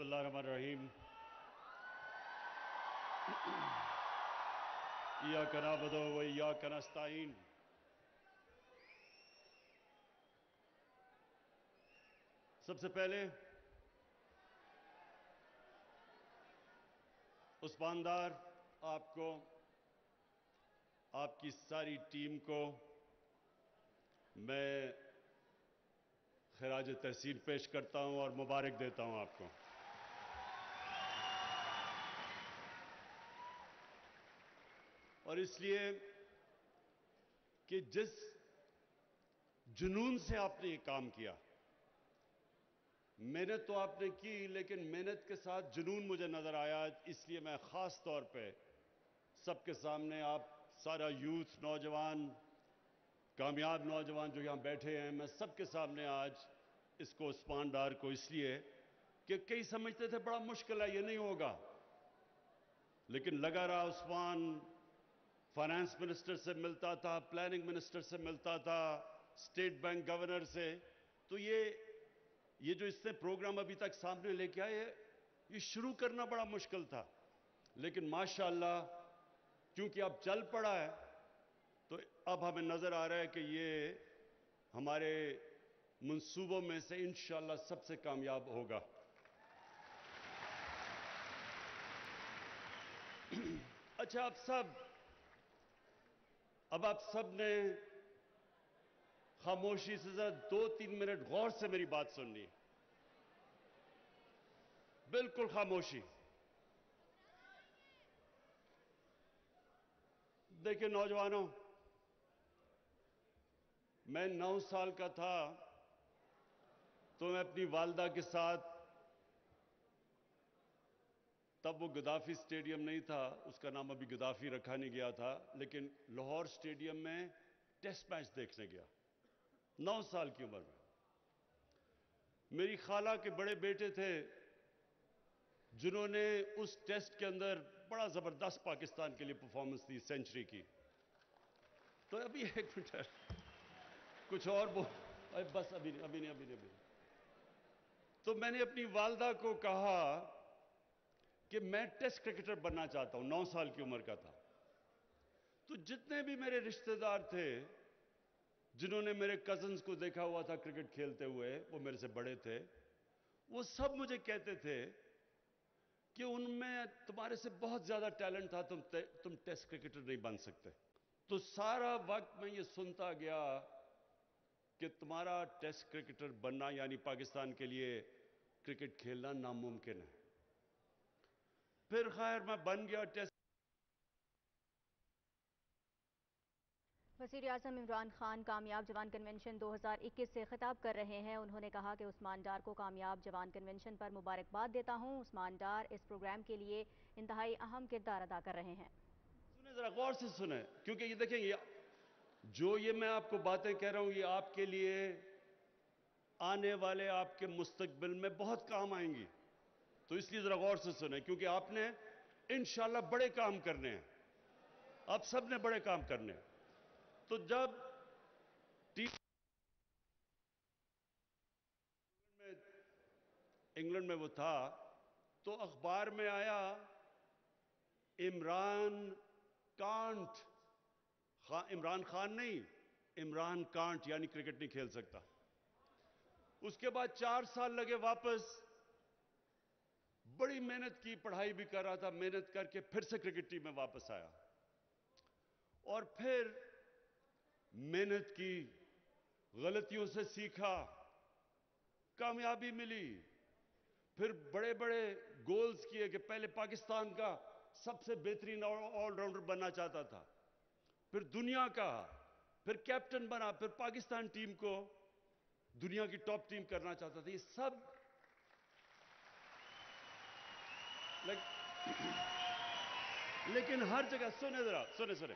बिस्मिल्लाहिर्रहमानिर्रहीम। इय्याका नअबुदु व इय्याका नस्तईन। सबसे पहले उस्मानदार आपको, आपकी सारी टीम को मैं खिराज तहसीन पेश करता हूं और मुबारक देता हूं आपको। और इसलिए कि जिस जुनून से आपने ये काम किया, मेहनत तो आपने की, लेकिन मेहनत के साथ जुनून मुझे नजर आया। इसलिए मैं खास तौर पे सबके सामने, आप सारा यूथ, नौजवान, कामयाब नौजवान जो यहां बैठे हैं, मैं सबके सामने आज इसको उस्मान डार को, इसलिए कि कई समझते थे बड़ा मुश्किल है, ये नहीं होगा, लेकिन लगा रहा। उस्मान फाइनेंस मिनिस्टर से मिलता था, प्लानिंग मिनिस्टर से मिलता था, स्टेट बैंक गवर्नर से। तो ये जो इसने प्रोग्राम अभी तक सामने लेके आए, ये शुरू करना बड़ा मुश्किल था, लेकिन माशाअल्लाह क्योंकि अब चल पड़ा है, तो अब हमें नजर आ रहा है कि ये हमारे मंसूबों में से इंशाअल्लाह सबसे कामयाब होगा। अच्छा, अब आप सब ने खामोशी से जरा 2-3 मिनट गौर से मेरी बात सुननी है, बिल्कुल खामोशी। देखिए नौजवानों, मैं 9 साल का था तो मैं अपनी वालदा के साथ, तब वो गद्दाफी स्टेडियम नहीं था, उसका नाम अभी गद्दाफी रखा नहीं गया था, लेकिन लाहौर स्टेडियम में टेस्ट मैच देखने गया 9 साल की उम्र में। मेरी खाला के बड़े बेटे थे जिन्होंने उस टेस्ट के अंदर बड़ा जबरदस्त पाकिस्तान के लिए परफॉर्मेंस दी, सेंचुरी की। तो अभी एक मिनट, कुछ और बोल, बस अभी नहीं। तो मैंने अपनी वालदा को कहा कि मैं टेस्ट क्रिकेटर बनना चाहता हूं, 9 साल की उम्र का था। तो जितने भी मेरे रिश्तेदार थे जिन्होंने मेरे कजन्स को देखा हुआ था क्रिकेट खेलते हुए, वो मेरे से बड़े थे, वो सब मुझे कहते थे कि उनमें तुम्हारे से बहुत ज्यादा टैलेंट था, तुम टेस्ट क्रिकेटर नहीं बन सकते। तो सारा वक्त मैं ये सुनता गया कि तुम्हारा टेस्ट क्रिकेटर बनना यानी पाकिस्तान के लिए क्रिकेट खेलना नामुमकिन है। फिर खैर मैं बन गया टेस्ट। वज़ीर आज़म इमरान खान कामयाब जवान कन्वेंशन 2021 से खिताब कर रहे हैं। उन्होंने कहा कि उस्मान डार को कामयाब जवान कन्वेंशन पर मुबारकबाद देता हूं। उस्मान डार इस प्रोग्राम के लिए इंतहाई अहम किरदार अदा कर रहे हैं। सुने, जरा गौर से सुने, क्योंकि ये देखें, ये मैं आपको बातें कह रहा हूं, ये आपके लिए आने वाले आपके मुस्तकबिल में बहुत काम आएंगी। तो इसलिए जरा गौर से सुने, क्योंकि आपने इंशाल्लाह बड़े काम करने हैं, आप सब ने बड़े काम करने हैं। तो जब इंग्लैंड में वो था, तो अखबार में आया इमरान खान नहीं, इमरान कांट, यानी क्रिकेट नहीं खेल सकता। उसके बाद 4 साल लगे वापस, बड़ी मेहनत की, पढ़ाई भी कर रहा था, मेहनत करके फिर से क्रिकेट टीम में वापस आया और फिर मेहनत की, गलतियों से सीखा, कामयाबी मिली, फिर बड़े बड़े गोल्स किए कि पहले पाकिस्तान का सबसे बेहतरीन ऑलराउंडर बनना चाहता था, फिर दुनिया का, फिर कैप्टन बना, फिर पाकिस्तान टीम को दुनिया की टॉप टीम करना चाहता था। ये सब लेकिन हर जगह, सुने,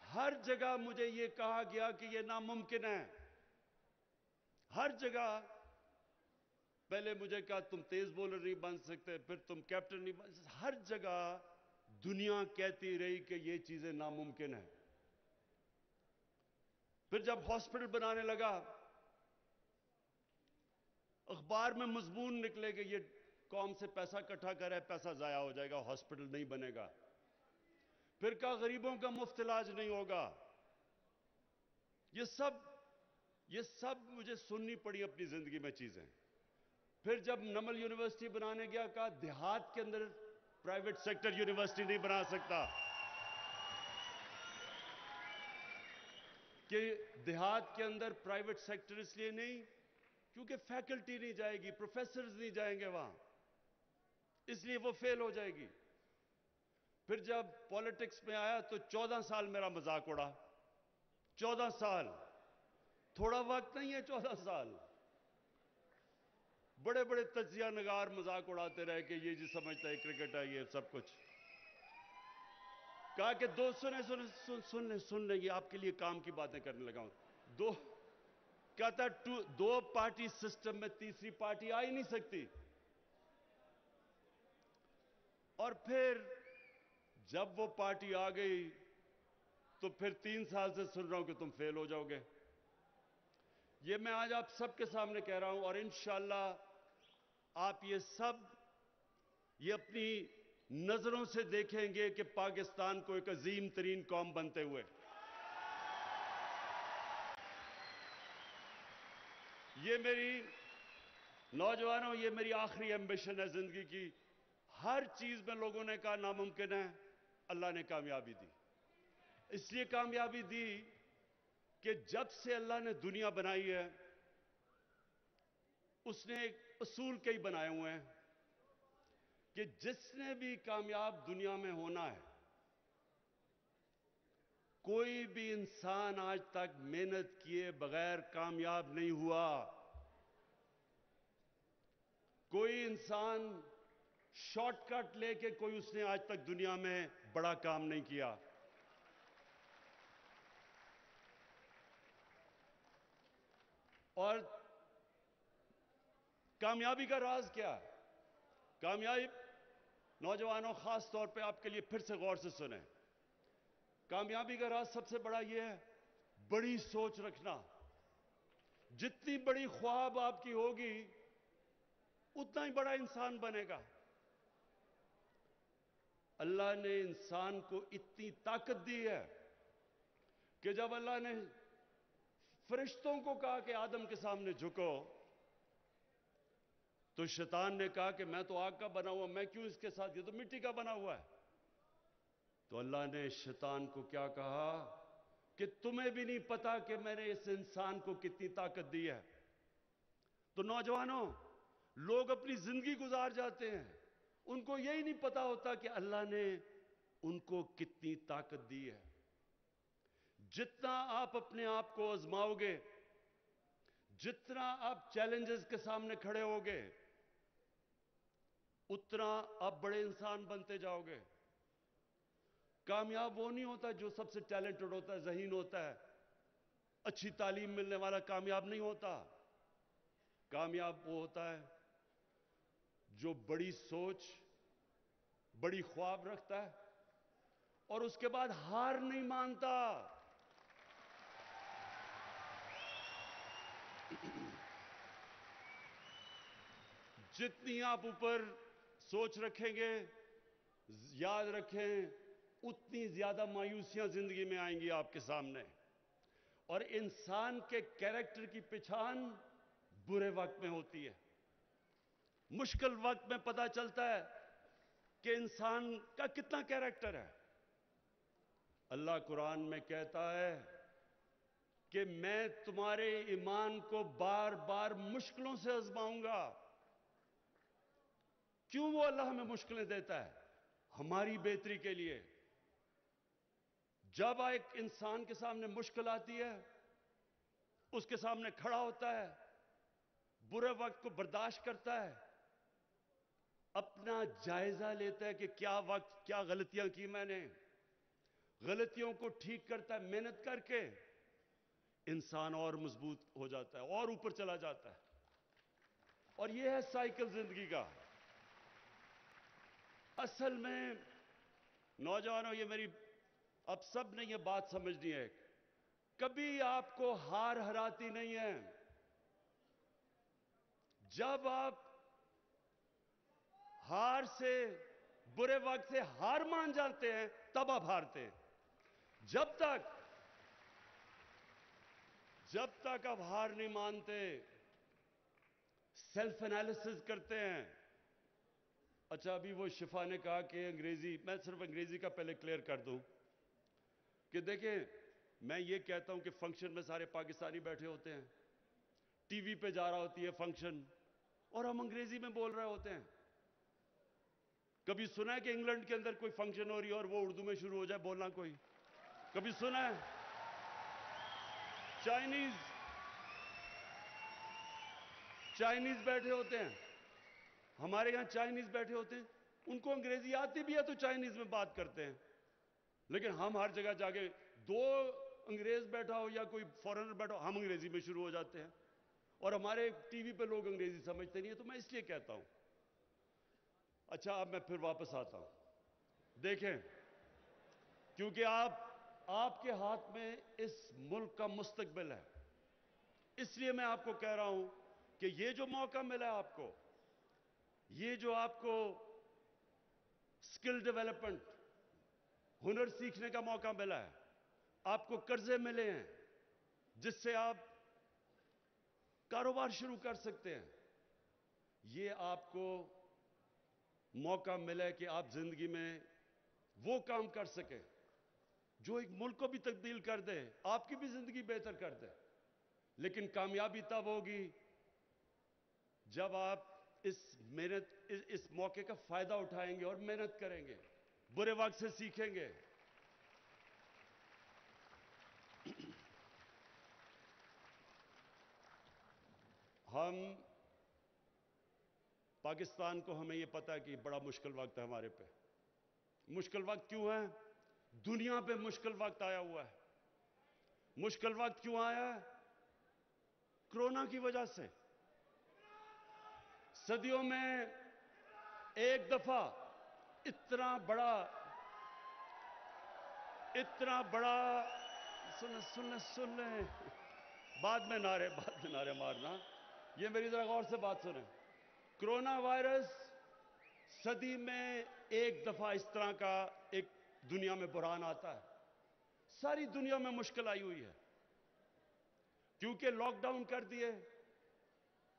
हर जगह मुझे यह कहा गया कि यह नामुमकिन है। हर जगह पहले मुझे कहा तुम तेज बॉलर नहीं बन सकते, फिर तुम कैप्टन नहीं बन सकते। हर जगह दुनिया कहती रही कि ये चीजें नामुमकिन है। फिर जब हॉस्पिटल बनाने लगा, अखबार में मजमून निकले कि ये कौम से पैसा इकट्ठा कर रहा है, पैसा जाया हो जाएगा, हॉस्पिटल नहीं बनेगा। फिर कहा गरीबों का मुफ्त इलाज नहीं होगा। ये सब मुझे सुननी पड़ी अपनी जिंदगी में चीजें। फिर जब नमल यूनिवर्सिटी बनाने गया, कहा देहात के अंदर प्राइवेट सेक्टर यूनिवर्सिटी नहीं बना सकता, कि देहात के अंदर प्राइवेट सेक्टर इसलिए नहीं क्योंकि फैकल्टी नहीं जाएगी, प्रोफेसर्स नहीं जाएंगे वहां, इसलिए वो फेल हो जाएगी। फिर जब पॉलिटिक्स में आया तो 14 साल मेरा मजाक उड़ा। 14 साल थोड़ा वक्त नहीं है, 14 साल। बड़े बड़े तजिया नगार मजाक उड़ाते रहे कि ये जी समझता है क्रिकेट है, ये सब कुछ। कहा कि दो सुन ले, ये आपके लिए काम की बातें करने लगा हूं। कहता दो पार्टी सिस्टम में तीसरी पार्टी आ ही नहीं सकती। और फिर जब वो पार्टी आ गई तो फिर 3 साल से सुन रहा हूं कि तुम फेल हो जाओगे। ये मैं आज आप सबके सामने कह रहा हूं, और इंशाअल्लाह आप ये अपनी नजरों से देखेंगे कि पाकिस्तान को एक अजीम तरीन कौम बनते हुए। ये मेरी नौजवानों, ये मेरी आखिरी एम्बिशन है जिंदगी की। हर चीज में लोगों ने कहा नामुमकिन है, अल्लाह ने कामयाबी दी। इसलिए कामयाबी दी कि जब से अल्लाह ने दुनिया बनाई है, उसने एक असूल कई बनाए हुए हैं कि जिसने भी कामयाब दुनिया में होना है, कोई भी इंसान आज तक मेहनत किए बगैर कामयाब नहीं हुआ। कोई इंसान शॉर्टकट लेके कोई उसने आज तक दुनिया में बड़ा काम नहीं किया। और कामयाबी का राज क्या है? कामयाबी, नौजवानों खास तौर पे आपके लिए फिर से गौर से सुने, कामयाबी का राज सबसे बड़ा यह है, बड़ी सोच रखना। जितनी बड़ी ख्वाब आपकी होगी उतना ही बड़ा इंसान बनेगा। अल्लाह ने इंसान को इतनी ताकत दी है कि जब अल्लाह ने फरिश्तों को कहा कि आदम के सामने झुको, तो शैतान ने कहा कि मैं तो आग का बना हुआ, मैं क्यों इसके साथ, ये तो मिट्टी का बना हुआ है। तो अल्लाह ने शैतान को क्या कहा कि तुम्हें भी नहीं पता कि मैंने इस इंसान को कितनी ताकत दी है। तो नौजवानों, लोग अपनी जिंदगी गुजार जाते हैं, उनको यही नहीं पता होता कि अल्लाह ने उनको कितनी ताकत दी है। जितना आप अपने आप को आजमाओगे, जितना आप चैलेंजेस के सामने खड़े होगे, उतना आप बड़े इंसान बनते जाओगे। कामयाब वो नहीं होता जो सबसे टैलेंटेड होता है, ज़हीन होता है, अच्छी तालीम मिलने वाला कामयाब नहीं होता। कामयाब वो होता है जो बड़ी सोच, बड़ी ख्वाब रखता है और उसके बाद हार नहीं मानता। जितनी आप ऊपर सोच रखेंगे, याद रखें, उतनी ज्यादा मायूसियां जिंदगी में आएंगी आपके सामने। और इंसान के कैरेक्टर की पहचान बुरे वक्त में होती है। मुश्किल वक्त में पता चलता है कि इंसान का कितना कैरेक्टर है। अल्लाह कुरान में कहता है कि मैं तुम्हारे ईमान को बार बार मुश्किलों से आजमाऊंगा। क्यों वो अल्लाह हमें मुश्किलें देता है? हमारी बेहतरी के लिए। जब एक इंसान के सामने मुश्किल आती है, उसके सामने खड़ा होता है, बुरे वक्त को बर्दाश्त करता है, अपना जायजा लेता है कि क्या वक्त, क्या गलतियां की मैंने, गलतियों को ठीक करता है, मेहनत करके इंसान और मजबूत हो जाता है और ऊपर चला जाता है। और यह है साइकिल जिंदगी का। असल में नौजवानों, ये मेरी, अब सब ने यह बात समझनी है, कभी आपको हार हराती नहीं है। जब आप हार से, बुरे वक्त से हार मान जाते हैं, तब आप हारते हैं। जब तक आप हार नहीं मानते, सेल्फ एनालिसिस करते हैं। अच्छा, अभी वो शिफा ने कहा कि अंग्रेजी, मैं सिर्फ अंग्रेजी का पहले क्लियर कर दूं कि देखें, मैं ये कहता हूं कि फंक्शन में सारे पाकिस्तानी बैठे होते हैं, टीवी पे जा रहा होती है फंक्शन, और हम अंग्रेजी में बोल रहे होते हैं। कभी सुना है कि इंग्लैंड के अंदर कोई फंक्शन हो रही है और वो उर्दू में शुरू हो जाए बोलना? कोई कभी सुना है? चाइनीज बैठे होते हैं, हमारे यहां चाइनीज बैठे होते हैं, उनको अंग्रेजी आती भी है तो चाइनीज में बात करते हैं। लेकिन हम हर जगह जाके, दो अंग्रेज बैठा हो या कोई फॉरेनर बैठा हो, हम अंग्रेजी में शुरू हो जाते हैं, और हमारे टीवी पे लोग अंग्रेजी समझते नहीं है। तो मैं इसलिए कहता हूं। अच्छा, अब मैं फिर वापस आता हूं। देखें, क्योंकि आपके हाथ में इस मुल्क का मुस्तकबिल है, इसलिए मैं आपको कह रहा हूं कि ये जो मौका मिला है आपको, ये जो आपको स्किल डेवलपमेंट, हुनर सीखने का मौका मिला है, आपको कर्जे मिले हैं जिससे आप कारोबार शुरू कर सकते हैं, ये आपको मौका मिला है कि आप जिंदगी में वो काम कर सके जो एक मुल्क को भी तब्दील कर दे, आपकी भी जिंदगी बेहतर कर दे। लेकिन कामयाबी तब होगी जब आप इस मौके का फायदा उठाएंगे और मेहनत करेंगे, बुरे वक्त से सीखेंगे। हम पाकिस्तान को, हमें यह पता है कि बड़ा मुश्किल वक्त है हमारे पे। मुश्किल वक्त क्यों है? दुनिया पे मुश्किल वक्त आया हुआ है। मुश्किल वक्त क्यों आया है? कोरोना की वजह से। सदियों में एक दफा इतना बड़ा सुन ले, बाद में नारे मारना। ये मेरी जरा गौर से बात सुने। कोरोना वायरस सदी में एक दफा इस तरह का एक दुनिया में बुरहान आता है। सारी दुनिया में मुश्किल आई हुई है क्योंकि लॉकडाउन कर दिए।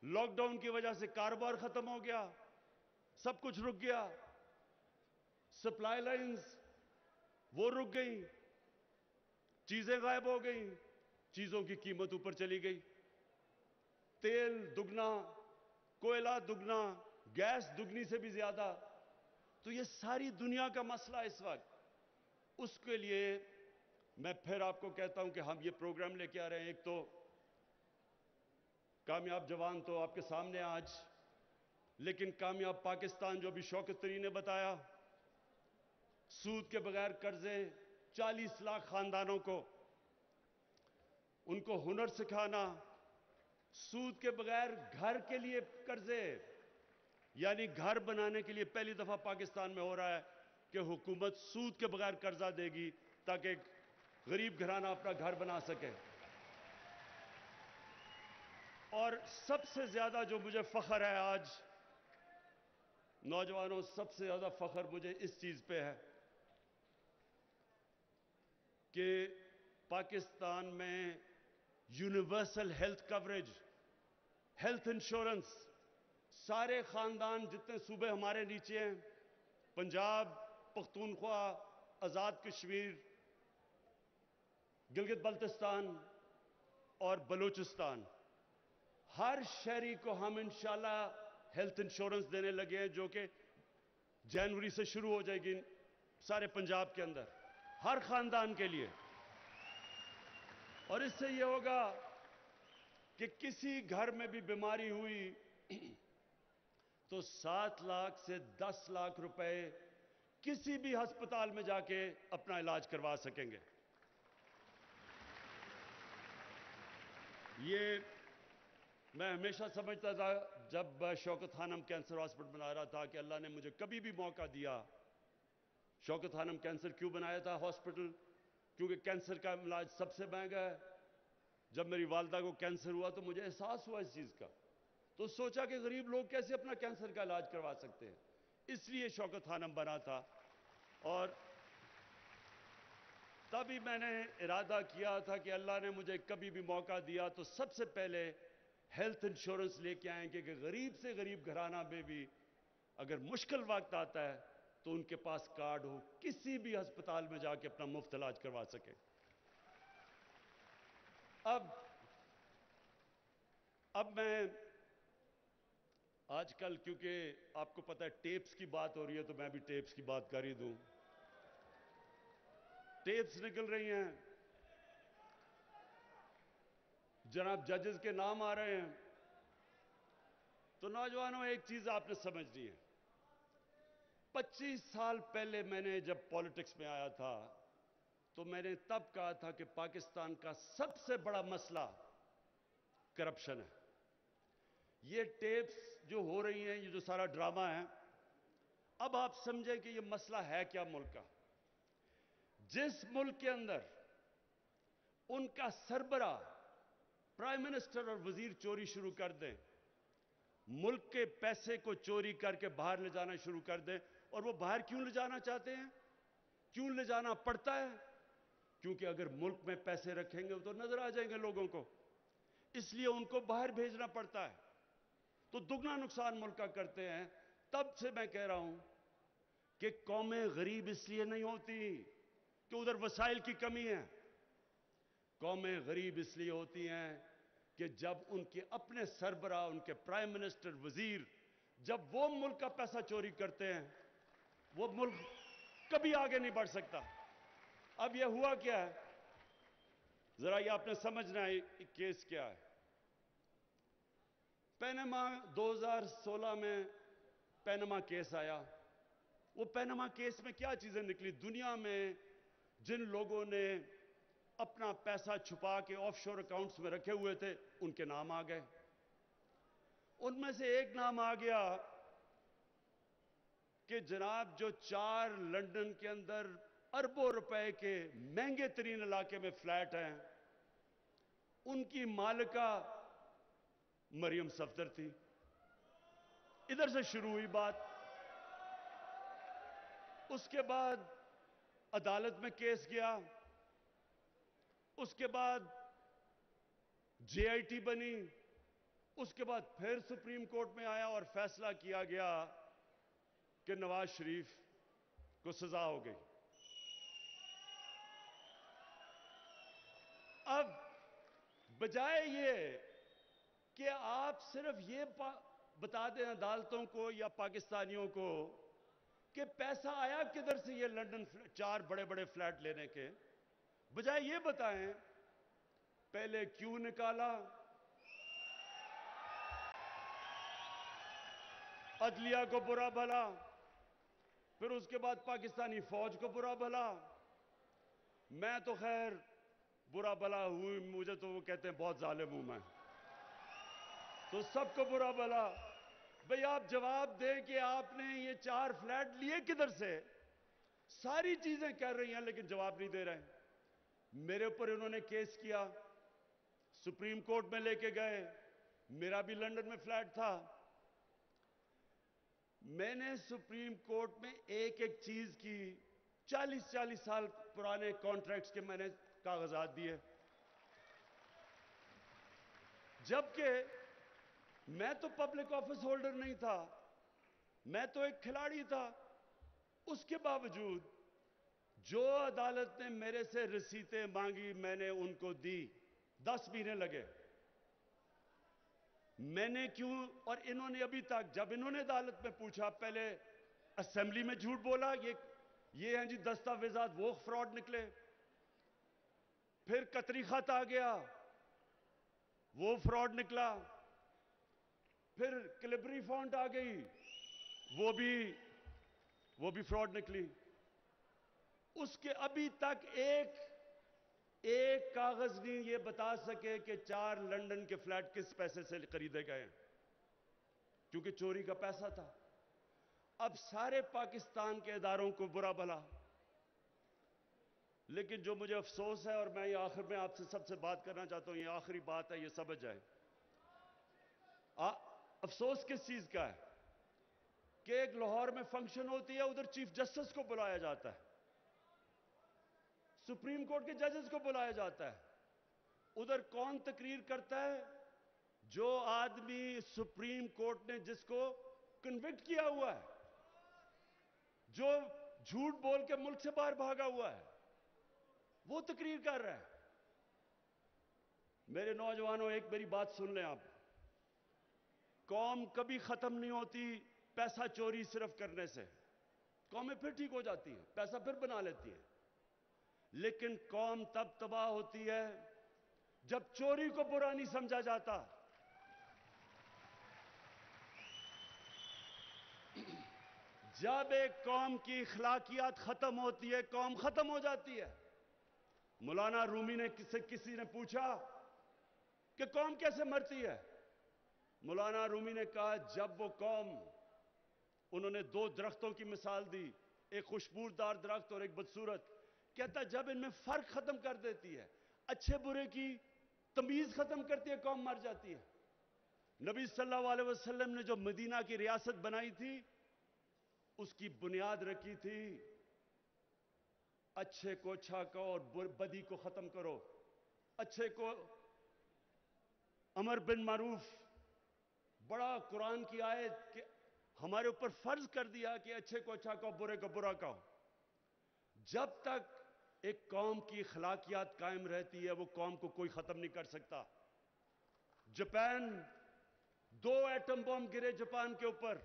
लॉकडाउन की वजह से कारोबार खत्म हो गया, सब कुछ रुक गया, सप्लाई लाइंस वो रुक गई, चीजें गायब हो गई, चीजों की कीमत ऊपर चली गई, तेल दुगना, कोयला दुगना, गैस दुगनी से भी ज्यादा। तो ये सारी दुनिया का मसला इस वक्त। उसके लिए मैं फिर आपको कहता हूं कि हम ये प्रोग्राम लेके आ रहे हैं। एक तो कामयाब जवान तो आपके सामने आज, लेकिन कामयाब पाकिस्तान जो भी शौकत तरीन ने बताया, सूद के बगैर कर्जे, 40 लाख खानदानों को उनको हुनर सिखाना, सूद के बगैर घर के लिए कर्जे, यानी घर बनाने के लिए पहली दफा पाकिस्तान में हो रहा है कि हुकूमत सूद के बगैर कर्जा देगी ताकि गरीब घराना अपना घर बना सके। और सबसे ज्यादा जो मुझे फख्र है आज, नौजवानों, सबसे ज्यादा फख्र मुझे इस चीज पे है कि पाकिस्तान में universal health coverage, health insurance, सारे खानदान जितने सूबे हमारे नीचे हैं, पंजाब, पख्तूनख्वा, आजाद कश्मीर, गिलगित बल्तिस्तान और बलूचिस्तान, हर शहरी को हम इंशाल्लाह हेल्थ इंश्योरेंस देने लगे हैं, जो कि जनवरी से शुरू हो जाएगी सारे पंजाब के अंदर, हर खानदान के लिए। और इससे यह होगा कि किसी घर में भी बीमारी हुई तो 7 लाख से 10 लाख रुपए किसी भी अस्पताल में जाके अपना इलाज करवा सकेंगे। ये मैं हमेशा समझता था जब शौकत खानम कैंसर हॉस्पिटल बना रहा था कि अल्लाह ने मुझे कभी भी मौका दिया। शौकत खानम कैंसर क्यों बनाया था हॉस्पिटल? क्योंकि कैंसर का इलाज सबसे महंगा है। जब मेरी वालदा को कैंसर हुआ तो मुझे एहसास हुआ इस चीज का, तो सोचा कि गरीब लोग कैसे अपना कैंसर का इलाज करवा सकते हैं। इसलिए शौकत खानम बना था। और तभी मैंने इरादा किया था कि अल्लाह ने मुझे कभी भी मौका दिया तो सबसे पहले हेल्थ इंश्योरेंस लेके आएंगे कि गरीब से गरीब घराना में भी अगर मुश्किल वक्त आता है तो उनके पास कार्ड हो, किसी भी अस्पताल में जाके अपना मुफ्त इलाज करवा सके। अब मैं आजकल, क्योंकि आपको पता है टेप्स की बात हो रही है, तो मैं भी टेप्स की बात कर ही दूं। टेप्स निकल रही हैं, जनाब जजेस के नाम आ रहे हैं। तो नौजवानों, एक चीज आपने समझनी है। 25 साल पहले मैंने जब पॉलिटिक्स में आया था तो मैंने तब कहा था कि पाकिस्तान का सबसे बड़ा मसला करप्शन है। ये टेप्स जो हो रही हैं, ये जो सारा ड्रामा है, अब आप समझें कि ये मसला है क्या मुल्क का। जिस मुल्क के अंदर उनका सरबरा, प्राइम मिनिस्टर और वजीर चोरी शुरू कर दें, मुल्क के पैसे को चोरी करके बाहर ले जाना शुरू कर दें, और वो बाहर क्यों ले जाना चाहते हैं, क्यों ले जाना पड़ता है? क्योंकि अगर मुल्क में पैसे रखेंगे तो नजर आ जाएंगे लोगों को, इसलिए उनको बाहर भेजना पड़ता है। तो दुगना नुकसान मुल्क का करते हैं। तब से मैं कह रहा हूं कि कौमें गरीब इसलिए नहीं होती कि उधर वसाइल की कमी है। कौमें गरीब इसलिए होती हैं कि जब उनके अपने सरबरा, उनके प्राइम मिनिस्टर, वजीर, जब वो मुल्क का पैसा चोरी करते हैं, वो मुल्क कभी आगे नहीं बढ़ सकता। अब ये हुआ क्या है, जरा ये आपने समझना है केस क्या है। पैनामा 2016 में पैनामा केस आया। वो पैनामा केस में क्या चीजें निकली? दुनिया में जिन लोगों ने अपना पैसा छुपा के ऑफशोर अकाउंट्स में रखे हुए थे, उनके नाम आ गए। उनमें से एक नाम आ गया कि जनाब जो 4 लंदन के अंदर अरबों रुपए के महंगे तरीन इलाके में फ्लैट हैं, उनकी मालिका मरियम सफदर थी। इधर से शुरू हुई बात। उसके बाद अदालत में केस गया। उसके बाद जेआईटी बनी। उसके बाद फिर सुप्रीम कोर्ट में आया और फैसला किया गया कि नवाज शरीफ को सजा हो गई। अब बजाय ये कि आप सिर्फ ये बता दें अदालतों को या पाकिस्तानियों को कि पैसा आया किधर से ये लंदन 4 बड़े बड़े फ्लैट लेने के, बजाय ये बताएं पहले क्यों निकाला, अदलिया को बुरा भला, फिर उसके बाद पाकिस्तानी फौज को बुरा भला। मैं तो खैर बुरा भला हुई, मुझे तो वो कहते हैं बहुत जालिम हूं मैं, तो सबको बुरा भला। भाई आप जवाब दें कि आपने ये 4 फ्लैट लिए किधर से। सारी चीजें कर रही हैं लेकिन जवाब नहीं दे रहे। मेरे ऊपर इन्होंने केस किया, सुप्रीम कोर्ट में लेके गए। मेरा भी लंदन में फ्लैट था। मैंने सुप्रीम कोर्ट में एक एक चीज की 40-40 साल पुराने कॉन्ट्रैक्ट्स के मैंने कागजात दिए, जबकि मैं तो पब्लिक ऑफिस होल्डर नहीं था, मैं तो एक खिलाड़ी था। उसके बावजूद जो अदालत ने मेरे से रसीदें मांगी मैंने उनको दी। 10 महीने लगे। मैंने क्यों? और इन्होंने अभी तक, जब इन्होंने अदालत में पूछा, पहले असेंबली में झूठ बोला, ये हैं जी दस्तावेजात, वो फ्रॉड निकले। फिर कतरी खत आ गया, वो फ्रॉड निकला। फिर क्लिबरी फॉन्ट आ गई, वो भी फ्रॉड निकली। उसके अभी तक एक कागज नहीं ये बता सके कि 4 लंदन के फ्लैट किस पैसे से खरीदे गए हैं, क्योंकि चोरी का पैसा था। अब सारे पाकिस्तान के इदारों को बुरा भला। लेकिन जो मुझे अफसोस है, और मैं ये आखिर में आपसे सबसे बात करना चाहता हूं, ये आखिरी बात है, ये समझ जाए। अफसोस किस चीज का है कि एक लाहौर में फंक्शन होती है, उधर चीफ जस्टिस को बुलाया जाता है, सुप्रीम कोर्ट के जजेस को बुलाया जाता है। उधर कौन तकरीर करता है? जो आदमी सुप्रीम कोर्ट ने जिसको कन्विक्ट किया हुआ है, जो झूठ बोल के मुल्क से बाहर भागा हुआ है, वो तकरीर कर रहा है। मेरे नौजवानों, एक मेरी बात सुन लें आप। कौम कभी खत्म नहीं होती पैसा चोरी सिर्फ करने से। कौमें फिर ठीक हो जाती हैं, पैसा फिर बना लेती हैं, लेकिन कौम तब तबाह होती है जब चोरी को बुरा नहीं समझा जाता। जब एक कौम की अखलाकियात खत्म होती है, कौम खत्म हो जाती है। मौलाना रूमी ने किसी ने पूछा कि कौम कैसे मरती है? मौलाना रूमी ने कहा, जब वो कौम, उन्होंने दो दरख्तों की मिसाल दी, एक खुशबूदार दरख्त और एक बदसूरत। कहता जब इनमें फर्क खत्म कर देती है, अच्छे बुरे की तमीज खत्म करती है, कौम मर जाती है। नबी सल्लल्लाहु अलैहि वसल्लम ने जो मदीना की रियासत बनाई थी, उसकी बुनियाद रखी थी अच्छे को अच्छा कहो और बदी को खत्म करो। अच्छे को अमर बिन मारूफ, बड़ा कुरान की आयत कि हमारे ऊपर फर्ज कर दिया कि अच्छे को अच्छा कहो, बुरे को बुरा कहो। जब तक एक कौम की अखलाकियात कायम रहती है, वो कौम को कोई खत्म नहीं कर सकता। जापान, 2 एटम बम गिरे जापान के ऊपर,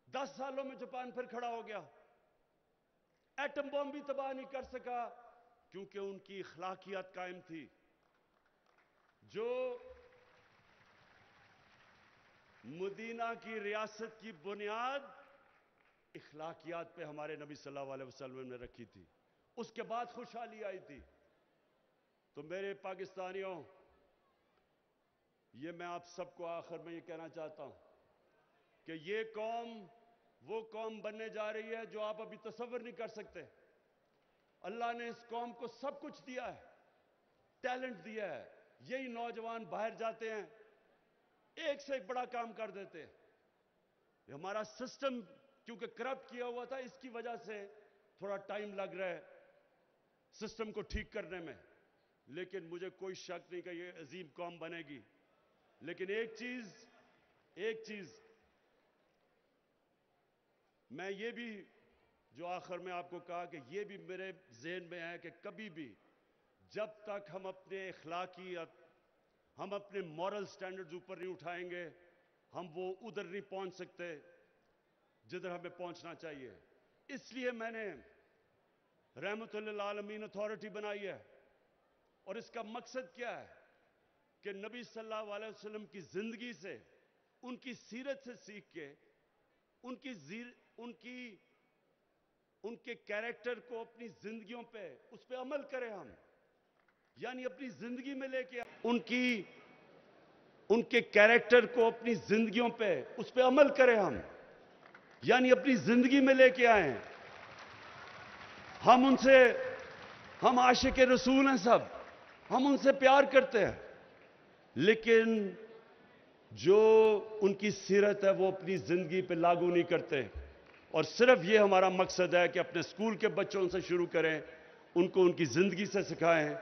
10 सालों में जापान फिर खड़ा हो गया। एटम बम भी तबाह नहीं कर सका, क्योंकि उनकी अखलाकियात कायम थी। जो मदीना की रियासत की बुनियाद अखलाकियात पे हमारे नबी सल्लल्लाहु अलैहि वसल्लम ने रखी थी, उसके बाद खुशहाली आई थी। तो मेरे पाकिस्तानियों, ये मैं आप सबको आखिर में ये कहना चाहता हूं कि ये कौम वो कौम बनने जा रही है जो आप अभी तसव्वुर नहीं कर सकते। अल्लाह ने इस कौम को सब कुछ दिया है, टैलेंट दिया है। यही नौजवान बाहर जाते हैं, एक से एक बड़ा काम कर देते हैं। हमारा सिस्टम क्योंकि करप्ट किया हुआ था, इसकी वजह से थोड़ा टाइम लग रहा है सिस्टम को ठीक करने में, लेकिन मुझे कोई शक नहीं कि ये अजीम कौम बनेगी। लेकिन एक चीज मैं ये भी जो आखिर में आपको कहा कि ये भी मेरे ज़हन में है कि कभी भी जब तक हम अपने अखलाकियत, हम अपने मॉरल स्टैंडर्ड्स ऊपर नहीं उठाएंगे, हम वो उधर नहीं पहुंच सकते जिधर हमें पहुंचना चाहिए। इसलिए मैंने रहमतुल्लिल आलमीन अथॉरिटी बनाई है, और इसका मकसद क्या है कि नबी सल्लल्लाहु अलैहि वसल्लम की जिंदगी से, उनकी सीरत से सीख के, उनके कैरेक्टर को अपनी जिंदगियों पे, उस पे अमल करें हम। यानी अपनी जिंदगी में लेके उनके कैरेक्टर को अपनी जिंदगियों पे, उस पे अमल करें हम। यानी अपनी जिंदगी में लेके आए। हम आशिक रसूल हैं सब, हम उनसे प्यार करते हैं, लेकिन जो उनकी सीरत है वो अपनी जिंदगी पे लागू नहीं करते। और सिर्फ ये हमारा मकसद है कि अपने स्कूल के बच्चों से शुरू करें, उनको उनकी जिंदगी से सिखाएं,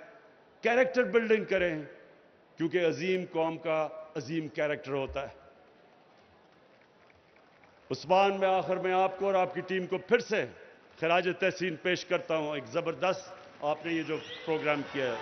कैरेक्टर बिल्डिंग करें, क्योंकि अजीम कौम का अजीम कैरेक्टर होता है। उस्मान, मैं आखिर में आपको और आपकी टीम को फिर से खिराज तहसीन पेश करता हूं। एक जबरदस्त आपने ये जो प्रोग्राम किया है।